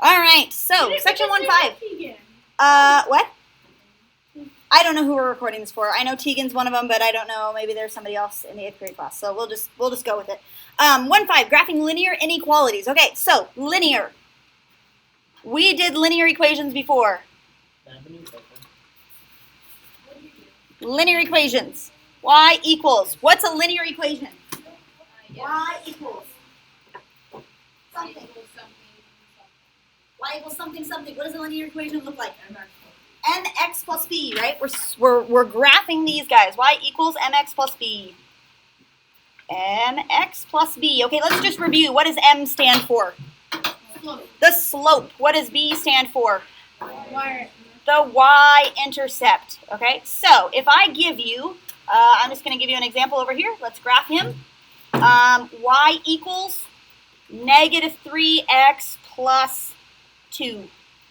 All right, so section 1.5. What? I don't know who we're recording this for. I know Tegan's one of them, but I don't know. Maybe there's somebody else in the 8th grade class. So we'll just go with it. 1.5, graphing linear inequalities. Okay, so linear. We did linear equations before. Linear equations. Y equals. What's a linear equation? Y equals something. Y equals something, something. What does a linear equation look like? Mx plus b, right? We're graphing these guys. Y equals mx plus b. Mx plus b. Okay, let's just review. What does m stand for? Slope. The slope. What does b stand for? The y-intercept. Okay, so if I give you, I'm just going to give you an example over here. Let's graph him. Y equals negative 3x plus 2.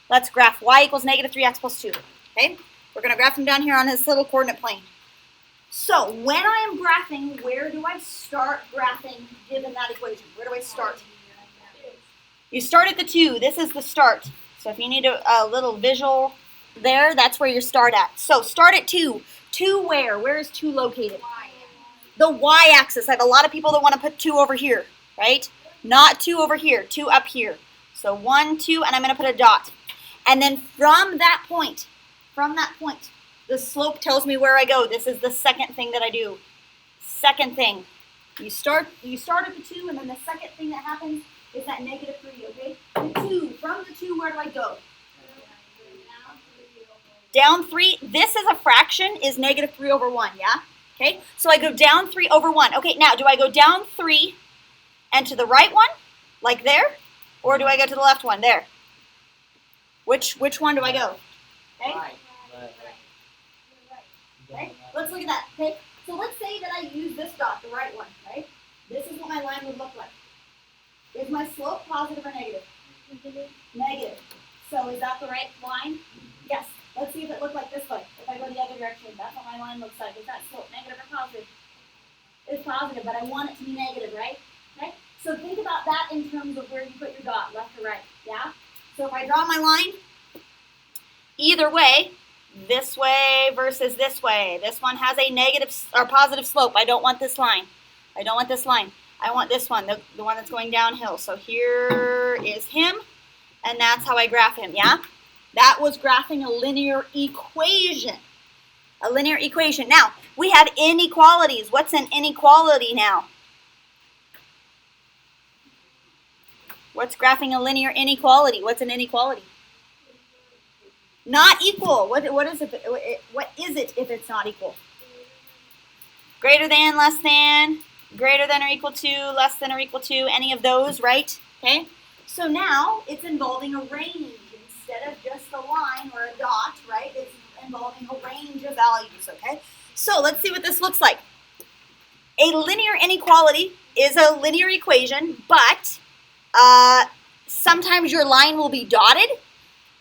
Let's graph y equals negative 3x plus 2. Okay, we're going to graph him down here on this little coordinate plane. So when I am graphing, where do I start graphing given that equation? Where do I start? You start at the 2. This is the start. So if you need a little visual there, that's where you start at. So start at 2. 2 where? Where is 2 located? The y-axis. I have a lot of people that want to put 2 over here, right? Not 2 over here, 2 up here. So 1, 2, and I'm going to put a dot. And then from that point, the slope tells me where I go. This is the second thing that I do. Second thing. You start at the 2, and then the second thing that happens is that negative 3, okay? The 2, from the 2, where do I go? Down 3. This is a fraction, is negative 3 over 1, yeah? Okay, so I go down 3 over 1. Okay, now do I go down 3 and to the right one, like there? Or do I go to the left one, there? Which one do I go? Okay? Okay, let's look at that. Okay, so let's say that I use this dot, the right one, right? This is what my line would look like. Is my slope positive or negative? Negative. So is that the right line? Yes. Let's see if it looked like this way. If I go the other direction, that's what my line looks like. Is that slope negative or positive? It's positive, but I want it to be negative, right? Okay? So think about that in terms of where you put your dot, left or right. Yeah? So if I draw my line, either way, this way versus this way. This one has a negative or positive slope. I don't want this line. I don't want this line. I want this one, the one that's going downhill. So here is him, and that's how I graph him, yeah? That was graphing a linear equation. A linear equation. Now, we have inequalities. What's an inequality now? What's graphing a linear inequality? What's an inequality? Not equal. What is it if it's not equal? Greater than, less than, greater than or equal to, less than or equal to, any of those, right? Okay? So now it's involving a range instead of just a line or a dot, right? It's involving a range of values, okay? So let's see what this looks like. A linear inequality is a linear equation, but sometimes your line will be dotted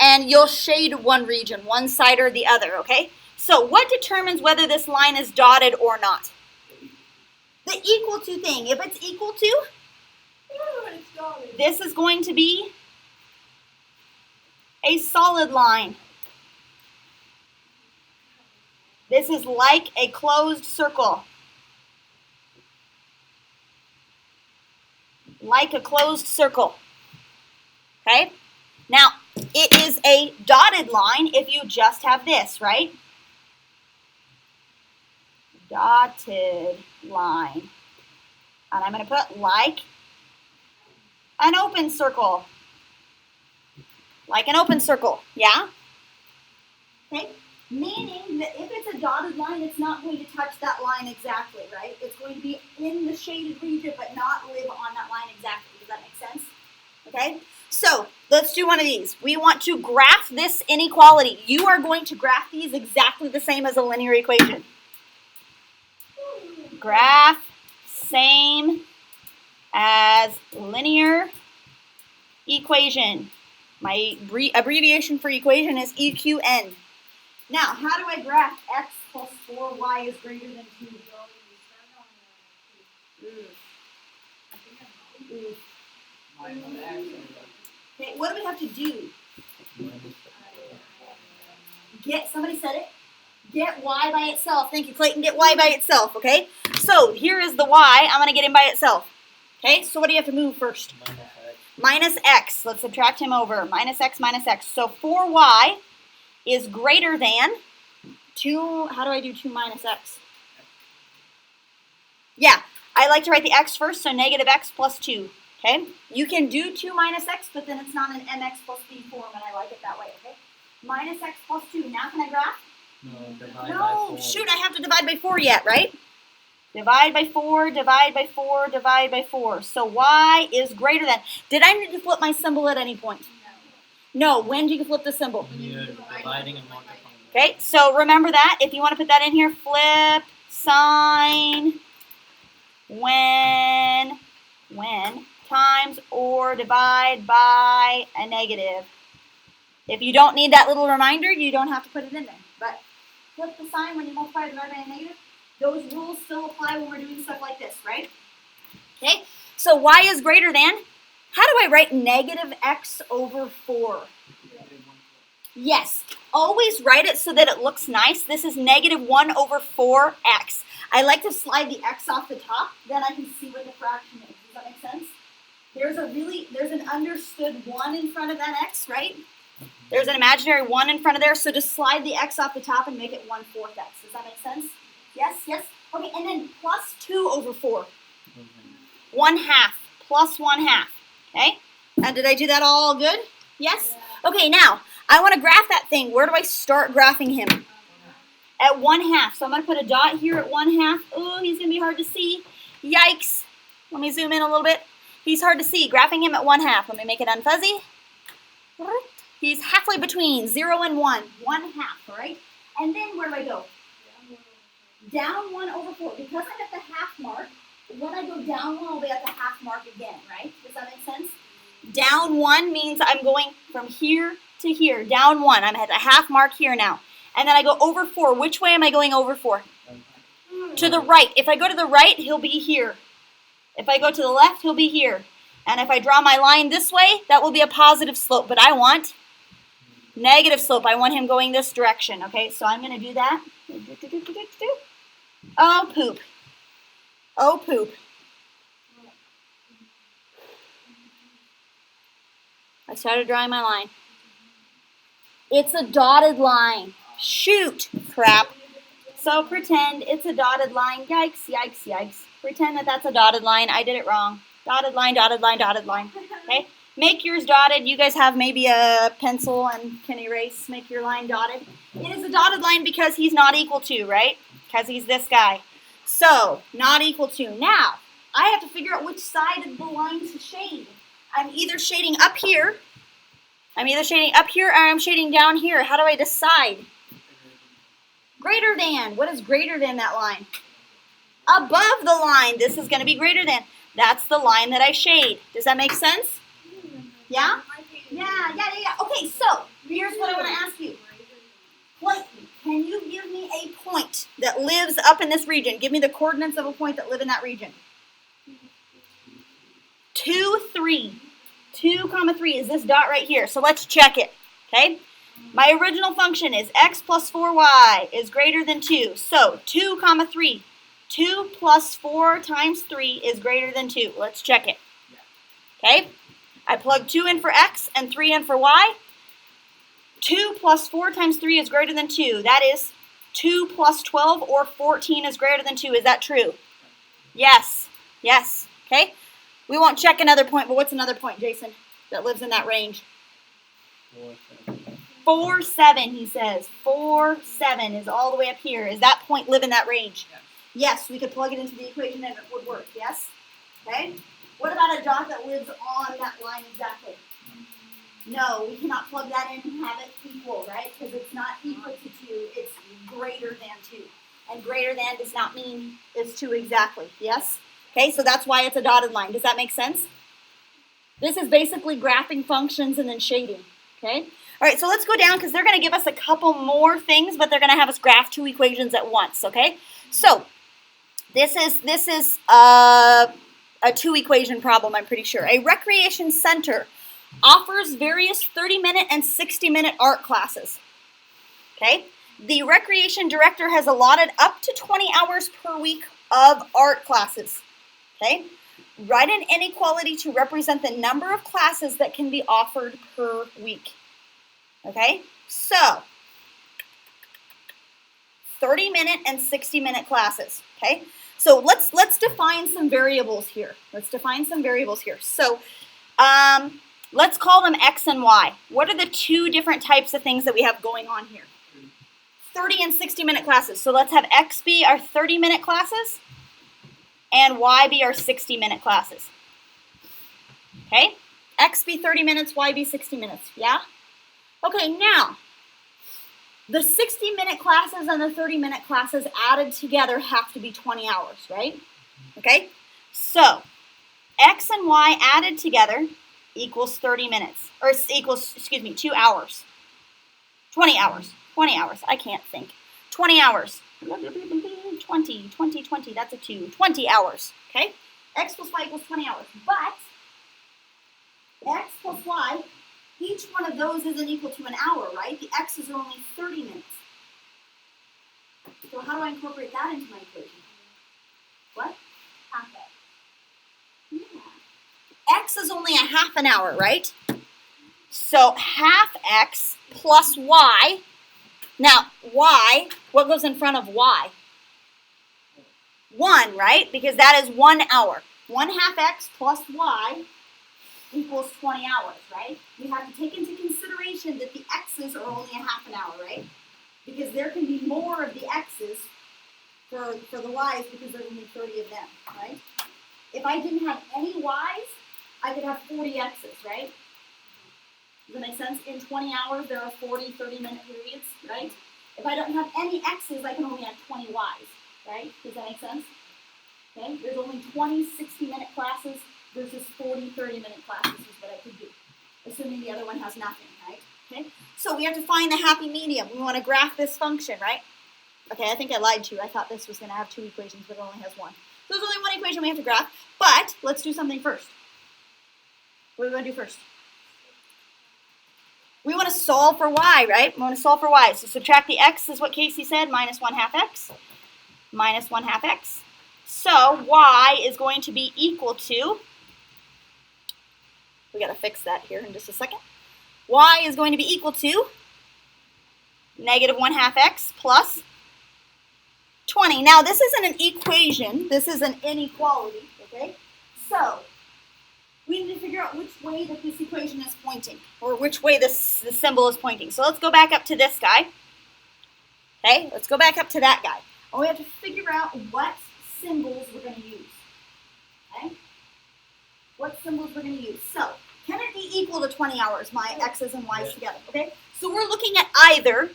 and you'll shade one region, one side or the other, okay? So what determines whether this line is dotted or not? The equal to thing. If it's equal to, this is going to be a solid line. This is like a closed circle. Like a closed circle. Okay? Now, it is a dotted line if you just have this, right? Dotted line. And I'm going to put like an open circle. Like an open circle, yeah? Okay? Meaning that if it's a dotted line, it's not going to touch that line exactly, right? It's going to be in the shaded region, but not live on that line exactly. Does that make sense? Okay? So, let's do one of these. We want to graph this inequality. You are going to graph these exactly the same as a linear equation. Graph same as linear equation. My abbreviation for equation is EQN. Now, how do I graph x plus 4y is greater than 2? Okay, what do we have to do? Somebody said it. Get y by itself. Thank you, Clayton. Get y by itself, okay? So here is the y. I'm going to get him by itself. Okay, so what do you have to move first? Minus x. Let's subtract him over. Minus x minus x. So 4y is greater than 2. How do I do 2 minus x? Yeah, I like to write the x first, so negative x plus 2. Okay, you can do 2 minus x, but then it's not an mx plus b form, and I like it that way, okay? Minus x plus 2. Now can I graph? No, shoot, I have to divide by 4 yet, right? Divide by 4, divide by 4, divide by 4. So y is greater than. Did I need to flip my symbol at any point? No. When do you flip the symbol? When you're dividing and multiplying. Okay, so remember that. If you want to put that in here, flip sign when times or divide by a negative. If you don't need that little reminder, you don't have to put it in there. But flip the sign when you multiply or divide by a negative. Those rules still apply when we're doing stuff like this, right? Okay, so y is greater than. How do I write negative x over 4? Yes, always write it so that it looks nice. This is negative 1 over 4x. I like to slide the x off the top, then I can see what the fraction is. Does that make sense? There's an understood 1 in front of that x, right? There's an imaginary 1 in front of there, so just slide the x off the top and make it 1/4 x. Does that make sense? Yes, yes. Okay, and then plus 2 over 4. 1/2, plus 1/2. Okay? And did I do that all good? Yes? Okay, now, I want to graph that thing. Where do I start graphing him? At 1/2. So I'm going to put a dot here at 1/2. Oh, he's going to be hard to see. Yikes. Let me zoom in a little bit. He's hard to see. Graphing him at 1/2. Let me make it unfuzzy. He's halfway between 0 and 1. 1/2, all right? And then where do I go? Down 1 over 4. Because I'm at the half mark, when I go down 1, I'll be at the half mark again, right? Does that make sense? Down 1 means I'm going from here to here. Down 1. I'm at the half mark here now. And then I go over 4. Which way am I going over 4? To the right. If I go to the right, he'll be here. If I go to the left, he'll be here. And if I draw my line this way, that will be a positive slope. But I want negative slope. I want him going this direction. Okay, so I'm going to do that. Oh, poop. Oh, poop. I started drawing my line. It's a dotted line. Shoot, crap. So pretend it's a dotted line. Yikes, yikes, yikes. Pretend that that's a dotted line. I did it wrong. Dotted line, dotted line, dotted line. Okay? Make yours dotted. You guys have maybe a pencil and can erase. Make your line dotted. It is a dotted line because he's not equal to, right? Because he's this guy. So, not equal to. Now, I have to figure out which side of the line to shade. I'm either shading up here. I'm either shading up here or I'm shading down here. How do I decide? Greater than. What is greater than that line? Above the line. This is going to be greater than. That's the line that I shade. Does that make sense? Yeah? Yeah. Okay, so here's what I want to ask you. Clayton, can you give me a point that lives up in this region? Give me the coordinates of a point that live in that region. 2, 3. 2, 3 is this dot right here. So let's check it. Okay? My original function is x plus 4y is greater than 2. So 2, 3. 2 plus 4 times 3 is greater than 2. Let's check it. Okay? I plug 2 in for x and 3 in for y. 2 plus 4 times 3 is greater than 2. That is 2 plus 12 or 14 is greater than 2. Is that true? Yes. Yes. Okay? We won't check another point, but what's another point, Jason, that lives in that range? 4, 7, he says. 4, 7 is all the way up here. Is that point live in that range? Yes, we could plug it into the equation and it would work. Yes? Okay? What about a dot that lives on that line exactly? No, we cannot plug that in and have it equal, right? Because it's not equal to 2, it's greater than 2. And greater than does not mean it's 2 exactly. Yes? Okay, so that's why it's a dotted line. Does that make sense? This is basically graphing functions and then shading. Okay? All right, so let's go down because they're going to give us a couple more things, but they're going to have us graph 2 equations at once. Okay? So this is a 2 equation problem, I'm pretty sure. A recreation center offers various 30-minute and 60-minute art classes. Okay? The recreation director has allotted up to 20 hours per week of art classes. Okay? Write an inequality to represent the number of classes that can be offered per week. Okay? So, 30-minute and 60-minute classes. Okay? So let's define some variables here. So let's call them X and Y. What are the two different types of things that we have going on here? 30 and 60-minute classes. So let's have X be our 30-minute classes and Y be our 60-minute classes. Okay? X be 30 minutes, Y be 60 minutes. Yeah? Okay, now, the 60-minute classes and the 30-minute classes added together have to be 20 hours, right? Okay? So, X and Y added together equals 30 minutes. Or equals, 2 hours. 20 hours. 20 hours. I can't think. 20 hours. 20, that's a 2. 20 hours. Okay? X plus Y equals 20 hours. But, X plus Y, each one of those isn't equal to an hour, right? The X's are only 30 minutes. So how do I incorporate that into my equation? What? Half X. Yeah. X is only a half an hour, right? So half X plus Y. Now, Y, what goes in front of Y? 1, right? Because that is 1 hour. 1/2 X plus Y equals 20 hours, right? We have to take into consideration that the X's are only a half an hour, right? Because there can be more of the X's for the Y's because there's only 30 of them, right? If I didn't have any Y's, I could have 40 X's, right? Does that make sense? In 20 hours, there are 40 30-minute periods, right? If I don't have any X's, I can only have 20 Y's, right? Does that make sense? Okay, there's only 20 60-minute classes versus 40 30-minute classes is what I could do, assuming the other one has nothing, right? Okay, so we have to find the happy medium. We want to graph this function, right? Okay, I think I lied to you. I thought this was going to have 2 equations, but it only has 1. So there's only 1 equation we have to graph, but let's do something first. What do we want to do first? We want to solve for y, right? We want to solve for y. So subtract the x is what Casey said, minus 1/2 x. Minus 1/2 x. So y is going to be equal to, we got to fix that here in just a second. Y is going to be equal to negative 1/2 x plus 20. Now this isn't an equation, this is an inequality, okay? So we need to figure out which way that this equation is pointing, or which way the symbol is pointing. So let's go back up to this guy. Okay, let's go back up to that guy. And we have to figure out what symbols we're going to use. Okay? What symbols we're going to use. So, can it be equal to 20 hours, my x's and y's together? Okay? So we're looking at either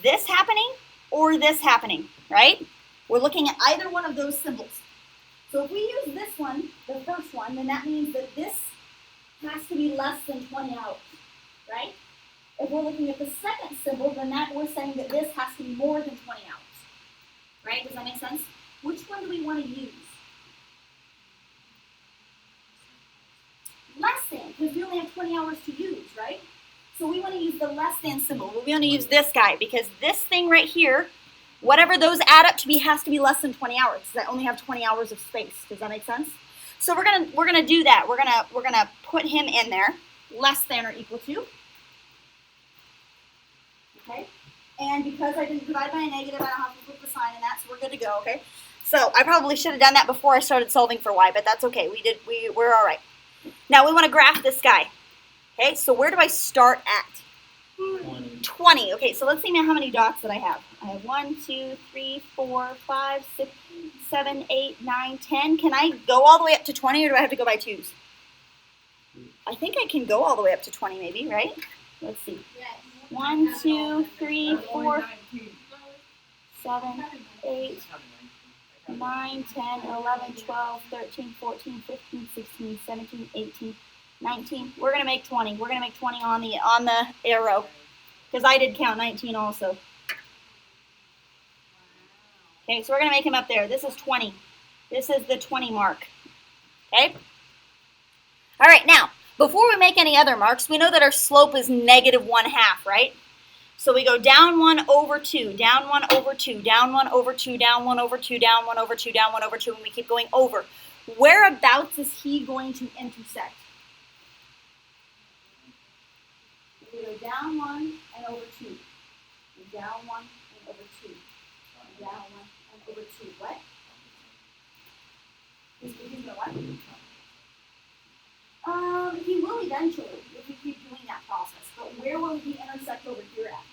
this happening or this happening, right? We're looking at either one of those symbols. So if we use this one, the first one, then that means that this has to be less than 20 hours, right? If we're looking at the second symbol, then that we're saying that this has to be more than 20 hours, right? Does that make sense? Which one do we want to use? Less than, because we only have 20 hours to use, right? So we want to use the less than symbol. We want to use this guy, because this thing right here, whatever those add up to be has to be less than 20 hours, because I only have 20 hours of space. Does that make sense? So we're gonna do that. We're gonna put him in there, less than or equal to. Okay? And because I didn't divide by a negative, I don't have to put the sign in that, so we're good to go, okay? So I probably should have done that before I started solving for y, but that's okay. We're all right. Now we want to graph this guy. Okay, so where do I start at? 20. Okay, so let's see now how many dots that I have. I have 1, 2, 3, 4, 5, 6, 7, 8, 9, 10. Can I go all the way up to 20, or do I have to go by 2s? I think I can go all the way up to 20 maybe, right? Let's see. 1, 2, 3, 4, 7, 8, 9, 10, 11, 12, 13, 14, 15, 16, 17, 18, 19. We're going to make 20. We're going to make 20 on the arrow, because I did count 19 also. Okay, so we're going to make him up there. This is 20. This is the 20 mark. Okay? All right, now, Before we make any other marks, we know that our slope is -1/2, right? So we go down 1 over 2, down 1 over 2, down 1 over 2, down 1 over 2, down 1 over 2, down 1 over 2, and we keep going over. Whereabouts is he going to intersect? We go down 1 and over 2, and down 1 and over 2, and down 1 and over 2. What? He's going to what? He will eventually, if we keep doing that process. But where will he intersect over here at?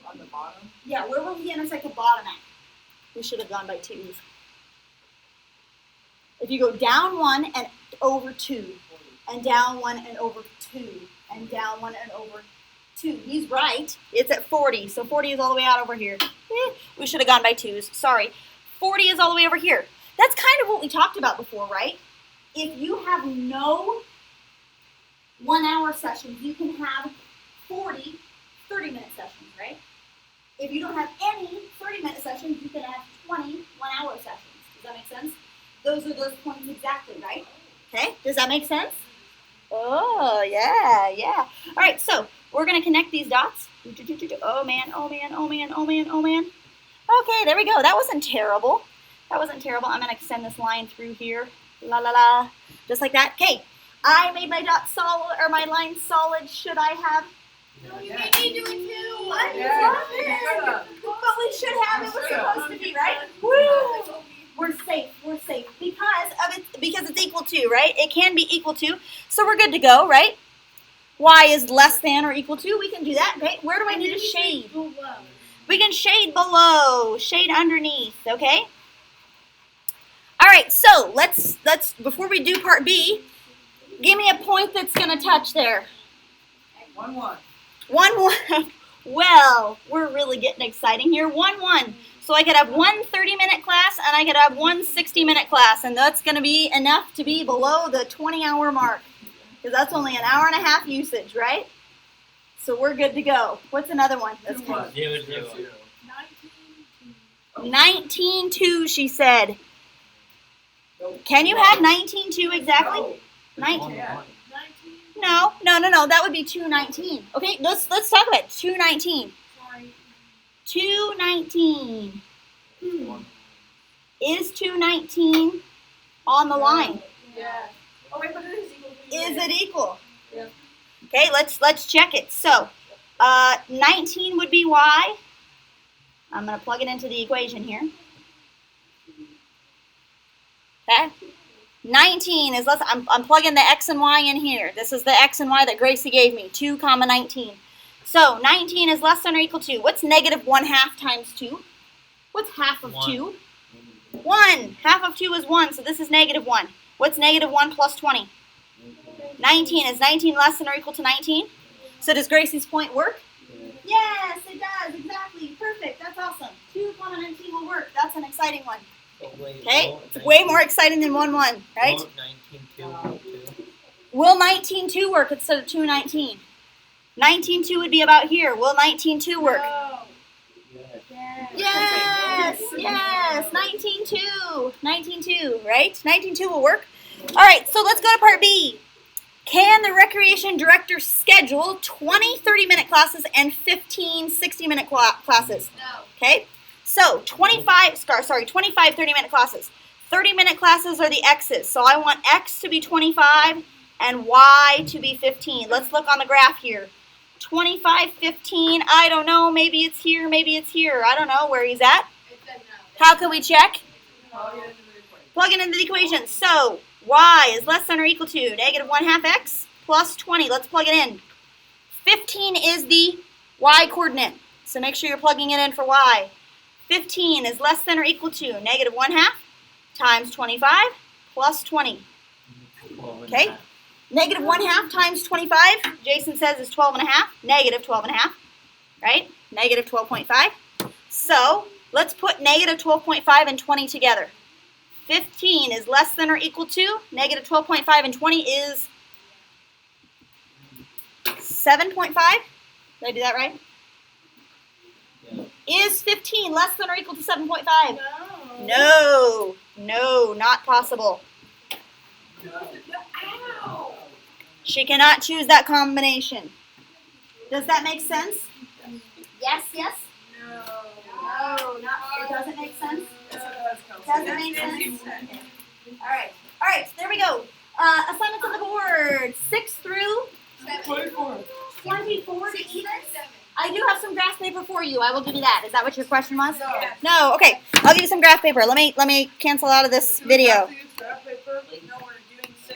On the bottom? Yeah, where will he intersect the bottom at? We should have gone by 2's. If you go down 1 and over 2, and down 1 and over 2, and down 1 and over 2, he's right. It's at 40, so 40 is all the way out over here. We should have gone by 2's. Sorry. 40 is all the way over here. That's kind of what we talked about before, right? If you have no 1-hour sessions, you can have 40 30-minute sessions, right? If you don't have any 30-minute sessions, you can have 20 1-hour sessions. Does that make sense? Those are those points exactly, right? Okay, does that make sense? Oh, yeah, yeah. All right, so we're going to connect these dots. Oh, man, oh, man, oh, man, oh, man, oh, man. Okay, there we go. That wasn't terrible. That wasn't terrible. I'm going to extend this line through here. La, la, la. Just like that. Okay, I made my dot solid, or my line solid. Should I have? No, you made me do it too. I love it. But we should have. It was supposed to be, right? Woo! We're safe. We're safe because it's equal to, right? It can be equal to, so we're good to go, right? Y is less than or equal to. We can do that. Okay. Where do I need to shade? We can shade below, shade underneath. Okay. All right. So let's before we do part B, give me a point that's gonna touch there. 1-1. 1-1. Well, we're really getting exciting here. 1-1. So I could have one 30-minute class and I could have one 60-minute class, and that's going to be enough to be below the 20-hour mark because that's only an hour and a half usage, right? So we're good to go. What's another one? That's 0. 19.2, she said. Can you have 19.2 exactly? 19. No. That would be 219. Okay, let's talk about it. 219. 219. Is 219 on the line? Yeah. Oh wait, but it is equal. Is it equal? Yeah. Okay, let's check it. So, 19 would be y. I'm going to plug it into the equation here. Okay. 19 is less. I'm plugging the x and y in here. This is the x and y that Gracie gave me. 2, 19. So 19 is less than or equal to. What's -1/2 times 2? What's half of 2? 1. Half of 2 is 1, so this is -1. What's -1 plus 20? 19. Is 19 less than or equal to 19? So does Gracie's point work? Yes, it does. Exactly. Perfect. That's awesome. 2, 19 will work. That's an exciting one. Okay? It's way more exciting than 1-1, right? Will 19.2 work instead of 219? 19.2 would be about here. Will 19.2 work? No. Yes. 19.2. 19.2, right? 19.2 will work. All right, so let's go to part B. Can the recreation director schedule 20 30-minute classes and 15 60-minute classes? No. Okay? So 25 30-minute classes. 30-minute classes are the x's. So I want x to be 25 and y to be 15. Let's look on the graph here. 25, 15, I don't know. Maybe it's here, maybe it's here. I don't know where he's at. How can we check? Plug it into the equation. So y is less than or equal to -1/2 x plus 20. Let's plug it in. 15 is the y coordinate. So make sure you're plugging it in for y. 15 is less than or equal to -1/2 times 25 plus 20. Okay? -1/2 times 25, Jason says is 12.5, -12.5, right? -12.5. So let's put -12.5 and 20 together. 15 is less than or equal to -12.5 and 20 is 7.5. Did I do that right? Yeah. Is 15 less than or equal to 7.5? No. No, not possible. Ow. She cannot choose that combination. Does that make sense? Yes, yes? No. No, not, it doesn't make sense? Doesn't make sense? All right, there we go. Assignments on the board, 6 through 24. 24 to even. I do have some graph paper for you. I will give you that. Is that what your question was? No. No. Okay. I'll give you some graph paper. Let me cancel out of this video.